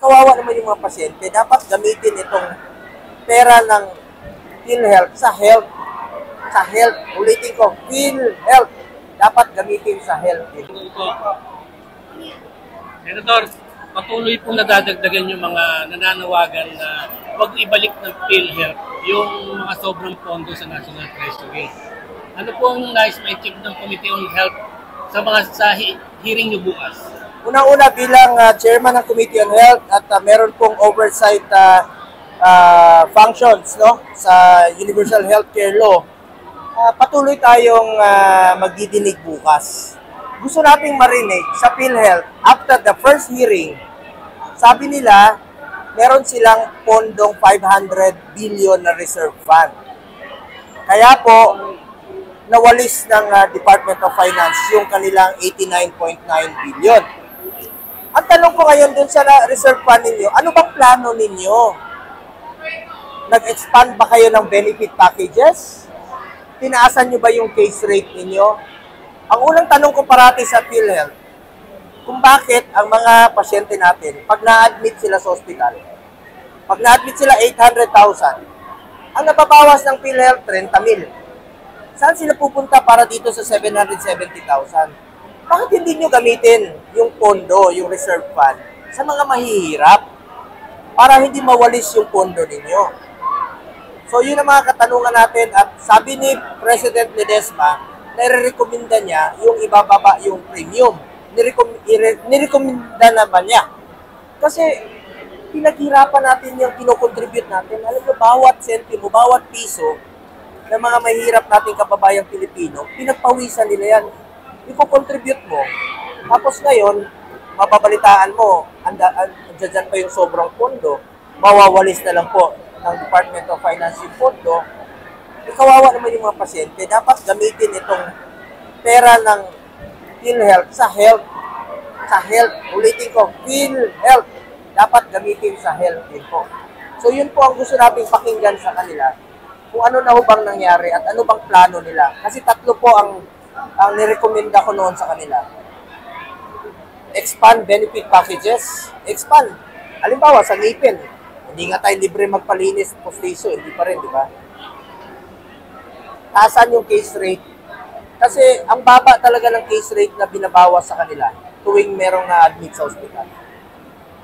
Kawawa naman yung mga pasyente. Dapat gamitin itong pera ng PhilHealth sa health. Sa health. Ulitin ko, PhilHealth. Dapat gamitin sa health. Senator, patuloy pong nadadagdagan yung mga nananawagan na huwag ibalik ng PhilHealth yung mga sobrang pondo sa National Treasury. Ano pong nais ma-achieve ng Committee on Health sa hearing nyo bukas? Una-una bilang chairman ng Committee on Health at meron pong oversight functions no sa Universal Healthcare Law, patuloy tayong magdidinig bukas. Gusto nating marinig sa PhilHealth after the first hearing, sabi nila meron silang pondong 500 billion na reserve fund. Kaya po nawalis ng Department of Finance yung kanilang 89.9 billion. Ang tanong ko ngayon dun sa reserve fund ninyo, ano bang plano ninyo? Nag-expand ba kayo ng benefit packages? Tinaasan nyo ba yung case rate ninyo? Ang unang tanong ko parati sa PhilHealth, kung bakit ang mga pasyente natin, pag na-admit sila sa hospital, pag na-admit sila 800,000, ang nababawas ng PhilHealth 30,000. Saan sila pupunta para dito sa 770,000? Bakit hindi nyo gamitin yung pondo, yung reserve fund, sa mga mahihirap para hindi mawalis yung pondo ninyo? So yun ang mga katanungan natin at sabi ni President Ledesma, nire-recommenda niya yung ibababa yung premium. Nirekomenda naman niya. Kasi pinaghirapan natin yung kinocontribute natin. Alam mo, bawat sentimo, bawat piso ng mga mahirap nating kababayang Pilipino, pinagpawisan nila yan. Iko-contribute mo. Tapos ngayon, mababalitaan mo, andyan pa yung sobrang pondo, mawawalis na lang po ng Department of Finance yung pondo. Kawawa naman yung mga pasyente. Dapat gamitin itong pera ng PhilHealth sa health. Sa health. Ulitin ko, PhilHealth. Dapat gamitin sa health din po. So yun po ang gusto nating pakinggan sa kanila. Kung ano na ho bang nangyari at ano bang plano nila. Kasi tatlo po ang nirekomenda ko noon sa kanila. Expand benefit packages. Expand. Halimbawa, sa ngipin, hindi nga tayo libre magpalinis postiso, hindi pa rin, di ba? Taasan yung case rate. Kasi ang baba talaga ng case rate na binabawas sa kanila tuwing merong na-admit sa ospital.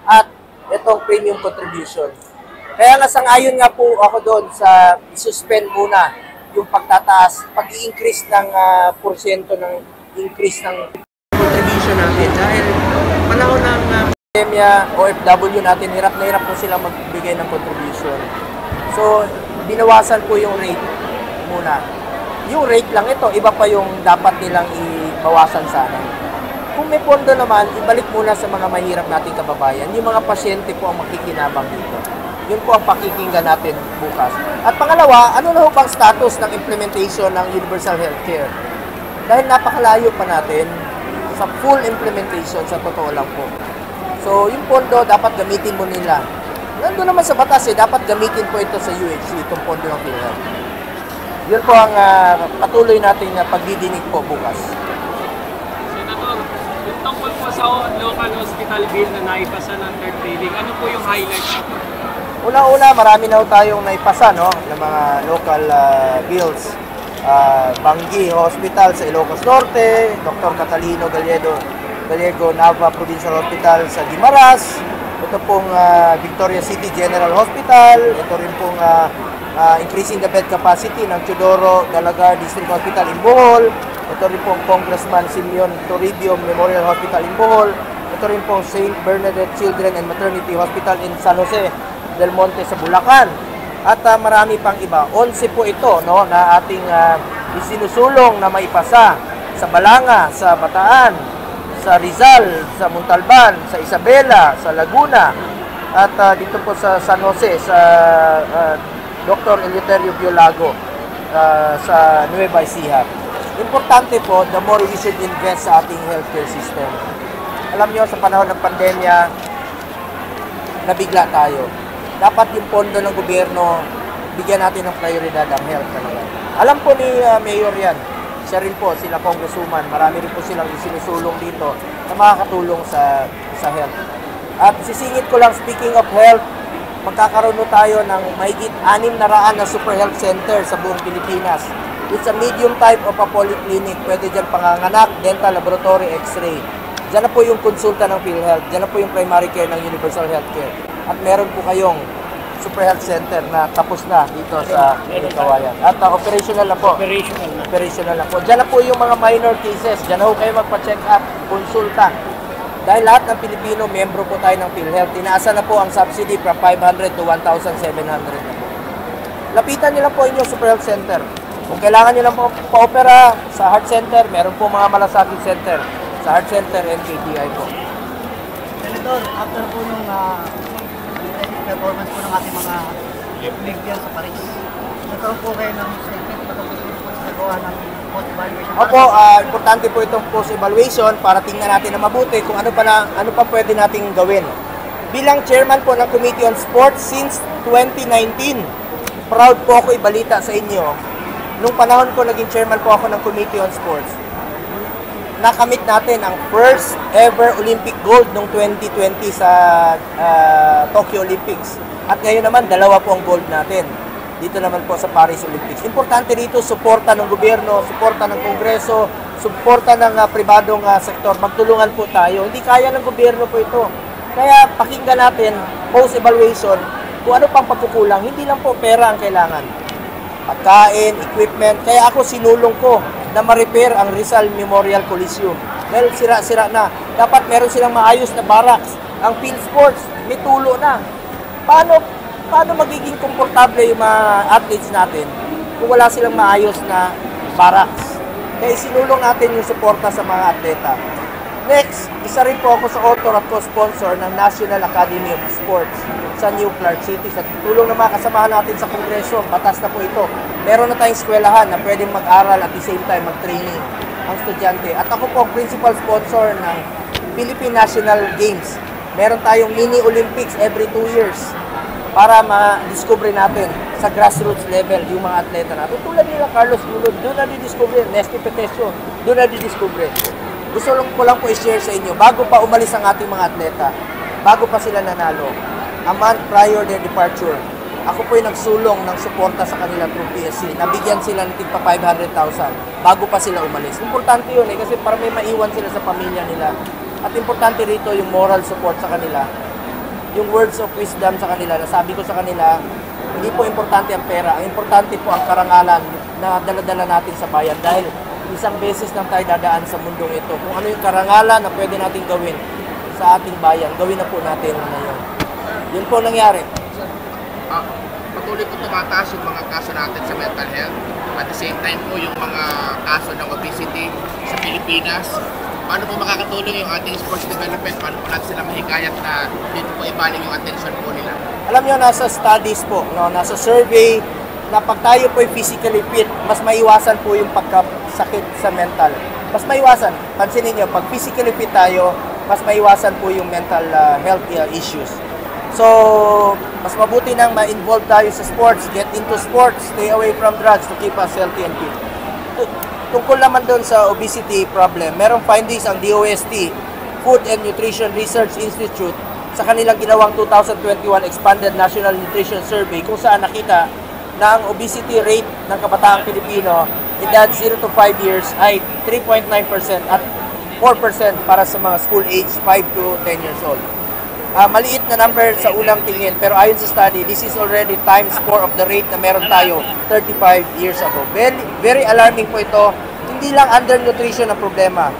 At itong premium contribution. Kaya nga sang-ayon nga po ako doon sa suspend muna yung pagtataas, pag-i-increase ng porsyento ng increase ng contribution natin. Dahil panahon ng pandemya, OFW natin, hirap na hirap po silang magbigay ng contribution. So, binawasan po yung rate muna. Yung rate lang ito, iba pa yung dapat nilang ibawasan sana. Kung may pondo naman, ibalik muna sa mga mahirap nating kababayan. Yung mga pasyente po ang makikinabang dito. Yun po ang pakikinggan natin bukas. At pangalawa, ano na ho bang status ng implementation ng Universal Healthcare? Dahil napakalayo pa natin sa full implementation, sa totoo lang po. So, yung pondo, dapat gamitin mo nila. Nandun naman sa batas dapat gamitin po ito sa UHC, itong pondo ng PhilHealth. Yun po ang patuloy nating pagdidinig po bukas. Senator, yung tungkol po sa local hospital bill na naipasa ng third reading, ano po yung highlights? Una-una, marami na tayong naipasa, no, ng mga local bills. Banggi Hospital sa Ilocos Norte, Dr. Catalino Gallego Nava Provincial Hospital sa Guimaras, ito pong Victoria City General Hospital, ito rin pong increasing the bed capacity ng Teodoro Galagar District Hospital in Bohol, ito rin pong Congressman Simeon Toribio Memorial Hospital in Bohol, ito rin pong St. Bernadette Children and Maternity Hospital in San Jose del Monte sa Bulacan. At marami pang iba. 11 po ito, no, na ating isinusulong na maipasa sa Balanga, sa Bataan, sa Rizal, sa Montalban, sa Isabela, sa Laguna, at dito po sa San Jose, sa Dr. Eleuterio Biolago, sa Nueva Ecija. Importante po, the more we should invest sa ating healthcare system. Alam nyo, sa panahon ng pandemya, nabigla tayo. Dapat yung pondo ng gobyerno, bigyan natin ng prioridad ang health talaga. Alam po ni Mayor yan, siya rin po, sila Congresswoman, marami rin po silang isinusulong dito na makakatulong sa health. At sisingit ko lang, speaking of health, magkakaroon tayo ng mahigit 600 na super health center sa buong Pilipinas. It's a medium type of a polyclinic. Pwede dyan panganganak, dental, laboratory, x-ray. Diyan na po yung konsulta ng PhilHealth. Diyan na po yung primary care ng Universal Healthcare. At meron po kayong super health center na tapos na dito sa Kawayan. At operational na po. Operational na po. Diyan na po yung mga minor cases. Diyan na po kayo magpa-check up, konsulta. Dahil lahat ng Pilipino, membro po tayo ng PhilHealth. Tinaasa na po ang subsidy from 500 to 1,700 na po. Lapitan nyo lang po inyong super health center. Kung kailangan nyo lang po pa-opera sa heart center, meron po mga malasakit center. Sa heart center and KTI po. Senator, after po nung performance po ng ating mga league yan sa Paris, nagkaroon po kayo ng statement patungkol po sa nagawa ng post-evaluation. Opo, importante po itong post-evaluation para tingnan natin na mabuti kung ano pa pwede nating gawin. Bilang chairman po ng Committee on Sports since 2019, proud po ako ibalita sa inyo. Nung panahon ko naging chairman po ako ng Committee on Sports, nakamit natin ang first ever Olympic gold noong 2020 sa Tokyo Olympics. At ngayon naman, 2 po ang gold natin. Dito naman po sa Paris Olympics. Importante dito, suporta ng gobyerno, suporta ng kongreso, suporta ng pribadong sektor. Magtulungan po tayo. Hindi kaya ng gobyerno po ito. Kaya pakinggan natin, post-evaluation, kung ano pang pagkukulang. Hindi lang po pera ang kailangan. Pagkain, equipment. Kaya ako sinulong ko na ma-repair ang Rizal Memorial Coliseum. Dahil sira-sira na. Dapat meron silang maayos na barracks. Ang PhilSports, may tulo na. Paano magiging komportable yung mga athletes natin kung wala silang maayos na barracks? Kaya sinulong natin yung suporta sa mga atleta. Next, isa rin po ako sa author at co-sponsor ng National Academy of Sports sa New Clark City. Sa tulong ng mga kasamahan natin sa Kongreso, batas na po ito. Meron na tayong eskwelahan na pwedeng mag-aral at the same time mag-training ang estudyante. At ako po ang principal sponsor ng Philippine National Games. Meron tayong mini Olympics every 2 years para ma-discover natin sa grassroots level yung mga atleta natin. Tulad nila Carlos Gulod, doon na di-discover. Nesty Petesio, doon na di-discover. Gusto ko lang po i-share sa inyo, bago pa umalis ang ating mga atleta, bago pa sila nanalo, a month prior their departure, ako po yung nagsulong ng suporta sa kanila through PSC. Nabigyan sila ng tigpa 500,000 bago pa sila umalis. Importante yun kasi para may maiwan sila sa pamilya nila. At importante rito yung moral support sa kanila, yung words of wisdom sa kanila. Nasabi ko sa kanila, hindi po importante ang pera, ang importante po ang karangalan na dala-dala natin sa bayan dahil isang beses lang tayo dadaan sa mundong ito. Kung ano yung karangalan na pwede natin gawin sa ating bayan, gawin na po natin ngayon. Yun po nangyari. Patuloy po tumataas yung mga kaso natin sa mental health. At the same time po yung mga kaso ng obesity sa Pilipinas. Paano po makakatulong yung ating sports development? Paano po natin sila mahikayat na dito po ibaling yung attention po nila? Alam nyo, nasa studies po, no? Nasa survey, na pag tayo po physically fit, mas maiwasan po yung pagkasakit sa mental. Mas maiwasan. Pansinin nyo, pag physically fit tayo, mas maiwasan po yung mental health issues. So, mas mabuti nang ma-involve tayo sa sports, get into sports, stay away from drugs to keep us healthy and fit. Tungkol naman doon sa obesity problem, merong findings ang DOST, Food and Nutrition Research Institute, sa kanilang ginawang 2021 Expanded National Nutrition Survey, kung saan nakita na ang obesity rate ng kabataang Pilipino, edad 0 to 5 years, ay 3.9% at 4% para sa mga school age 5 to 10 years old. Maliit na number sa unang tingin, pero ayon sa study, this is already times 4 of the rate na meron tayo 35 years ago. Very, very alarming po ito. Hindi lang undernutrition ang problema.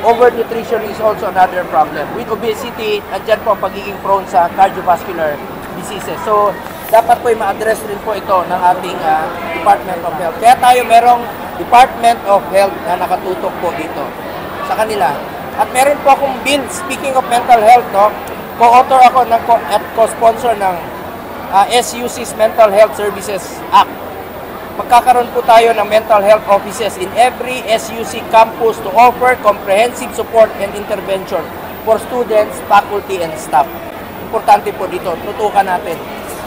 Overnutrition is also another problem. With obesity, andyan po ang pagiging prone sa cardiovascular diseases. So, dapat po ma-address rin po ito ng ating Department of Health. Kaya tayo merong Department of Health na nakatutok po dito sa kanila. At meron po akong bill, speaking of mental health, no? Co-author ako at co-sponsor ng SUC's Mental Health Services Act. Magkakaroon po tayo ng mental health offices in every SUC campus to offer comprehensive support and intervention for students, faculty, and staff. Importante po dito, tutukan natin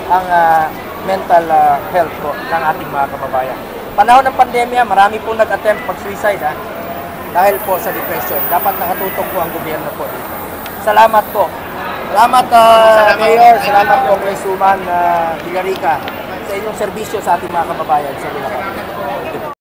ang mental health po ng ating mga kababayan. Panahon ng pandemya, marami pong nag-attempt mag-suicide dahil po sa depression. Dapat nakatutok po ang gobyerno po dito. Salamat po Salamat, Mayor. Salamat, Congresswoman Villarica, sa inyong serbisyo sa ating mga kababayan sa Bulacan.